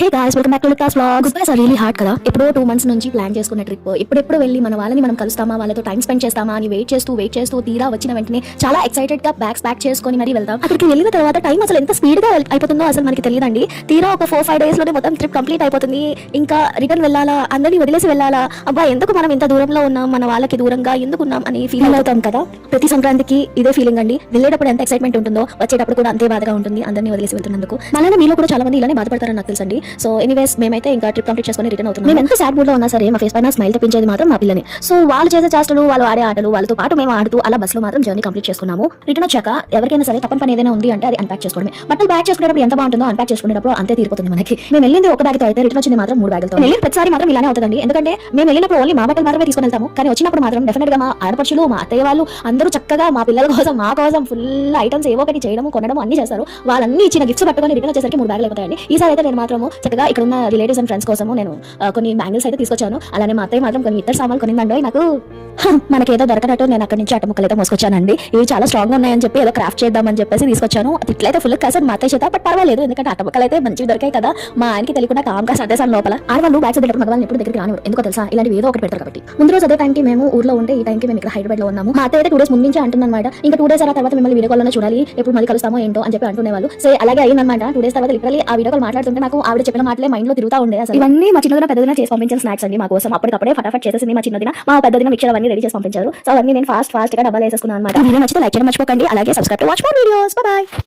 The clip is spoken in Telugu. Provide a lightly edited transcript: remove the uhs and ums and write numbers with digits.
Hey guys, welcome back to Lucas vlogs. Good bye are really hard కదా. ఎప్పుడో 2 months నుంచి ప్లాన్ చేసుకున్న ట్రిప్ ఎప్పుడెప్పుడు వెళ్ళి మన వాళ్ళని మనం కలుస్తామా, వాళ్ళతో టైం స్పెండ్ చేస్తామా అని వెయిట్ చేస్తూ తీరా వచ్చిన వెంటనే చాలా ఎక్సైటెడ్ గా బ్యాగ్స్ ప్యాక్ చేసుకొని మరీ వెళ్తాం. అక్కడికి వెళ్ళిన తర్వాత టైం అసలు ఎంత స్పీడ్ గా అయిపోతుందో అసలు మనకి తెలియదండి. తీరా ఒక 4-5 days లోనే మొత్తం ట్రిప్ కంప్లీట్ అయిపోతుంది. ఇంకా రిటర్న్ వెళ్ళాలా, అందరినీ వదిలేసి వెళ్ళాలా, అబ్బా ఎందుకు మనం ఇంత దూరంలో ఉన్నాం, మన వాళ్ళకి దూరంగా ఎందుకున్నాం అని ఫీల్ అవుతాం కదా. ప్రతి సంక్రాంతికి ఇదే ఫీలింగ్ అండి. వెళ్ళేటప్పుడు ఎంత ఎక్సైట్మెంట్ ఉంటుందో వచ్చేటప్పుడు కూడా అంతే బాధగా ఉంటుంది, అందరినీ వదిలేసి వెళ్తున్నందుకు. మనల్ని మీలో కూడా చాలా మంది ఇలానే బాధపడతారని నాకు తెలుసండి. సో ఎనీవేస్ మేమైతే ఇంకా ట్రిప్ కంప్లీట్ చేసుకొని రిటర్న్ అవుతున్నాం. మేము ఎంత సాడ్ మూడ్ లో ఉన్నా సరే మా ఫేస్ పైన స్మైల్ తెప్పించేది మాత్రం మా పిల్లని. సో వాళ్ళు చేసే చేష్టలు, వాళ్ళు ఆడే ఆటలు, వాళ్ళతో పాటు మేము ఆడుతూ అలా బస్ లో మాత్రం జర్నీ కంప్లీట్ చేసుకున్నాము. రిటర్న్ వచ్చాక ఎవరికైనా సరే తప్పని పని ఏదైనా ఉంది అంటే అది అన్పాక్ చేసుకోవడమే. బట్టలు బ్యాగ్ చేసుకునేటప్పుడు ఎంత బాగుంటుందో అన్పాక్ చేసుకునేటప్పుడు అంతే తీరిపోతుంది మనకి. మేము వెళ్ళింది ఒక బ్యాగ్ తో అయితే రిటర్న్ వచ్చింది మాత్రం 3 బ్యాగులతో. వెళ్ళిన ప్రతిసారి మాత్రం ఇలానే అవుతుందండి. ఎందుకంటే మేము వెళ్ళినప్పుడు ఓన్లీ మా బట్టలు మాత్రమే తీసుకొని వెళ్తాము, కానీ వచ్చినప్పుడు మాత్రం డెఫినెట్ గా మా ఆడపడుచులు, మా అత్తయ్య వాళ్ళు అందరూ చక్కగా మా పిల్లల కోసం, మా కోసం ఫుల్ ఐటమ్స్ ఏవో ఒకటి చేయడం, కొనడం అన్ని చేస్తారు. వాళ్ళన్ని ఇచ్చిన గిఫ్ట్స్ పట్టుకొని రిటర్న్ వచ్చేసరికి 3 బ్యాగులు అయిపోతాయండి. ఈసారి అయితే నేను మాత్రం చక్కగా ఇక్కడ ఉన్న రిలేటివ్స్ అండ్ ఫ్రెండ్స్ కోసం నేను కొన్ని బ్యాంగిల్స్ అయితే తీసుకొచ్చాను. అలానే మా అత్తయ్య మాత్రం కొన్ని ఇతర సామాన్లు కొనిందండి. నాకు మనకేదో దొరకనట్టు నేను అక్కడి నుంచి అట్టముక్కలు అయితే మోసుకొచ్చానండి. ఇవి చాలా స్ట్రాంగ్ గా ఉన్నాయని చెప్పి ఏదో క్రాఫ్ట్ చేద్దామని చెప్పేసి తీసుకొచ్చాను. ఇట్లయితే ఫుల్ కాసాను మా అత్తయ్య చేత, బట్ పర్వాలేదు ఎందుకంటే అట్టముక్కలు అయితే మంచివి దొరికాయి కదా. మా ఆయనకి తెలియకుండా కామ్గా సర్దేశాను లోపల. ఆడవాళ్ళు బ్యాగ్స్ వదిలేటప్పుడు మగవాళ్ళని ఎప్పుడు దగ్గరికి రానివ్వరు, ఎందుకో తెలుసా, ఇలాంటివి ఏదో ఒకటి పెడతారు కాబట్టి. ముందు రోజు అదే టైంకి మేము ఊర్లో ఉంటే ఈ టైంకి మేము ఇక్కడ హైదరాబాద్ లో ఉన్నాము. మా అత్తయ్య అయితే 2 days ముందు నుంచి అంటుందన్నమాట, ఇంకా 2 days తర్వాత మిమ్మల్ని వీడియో కాల్ చూడాలి, ఎప్పుడు మళ్ళీ కలుస్తామో ఏంటో అని చెప్పి అంటునేవాళ్ళు. సో అలాగే అయిందన్నమాట. 2 days తర్వాత లిటరల్లీ ఆ వీడియో కాల్ మాట్లాడుతుంటే నాకు ఆవిడ చెప్పిన మాటలే మైండ్ లో తిరుగుతా ఉండే. అసలు ఇవన్నీ మా చిన్నదిన పెద్దదిన చేసి పంపించిన స్నాక్స్ అండి మా కోసం. అప్పటికప్పుడే ఫటాఫట్ చేసేసింది మా చిన్నదిన. మా పెద్దదిన మిక్చర్ అవన్నీ రెడీ చేసి పంపించారు. సో అవన్నీ నేను ఫాస్ట్ గా డబ్బాలు వేసేసుకున్నాను అనమాట. వీడియో నచ్చితే లైక్ చేయడం మర్చిపోకండి. అలాగే subscribe to watch more videos. By by.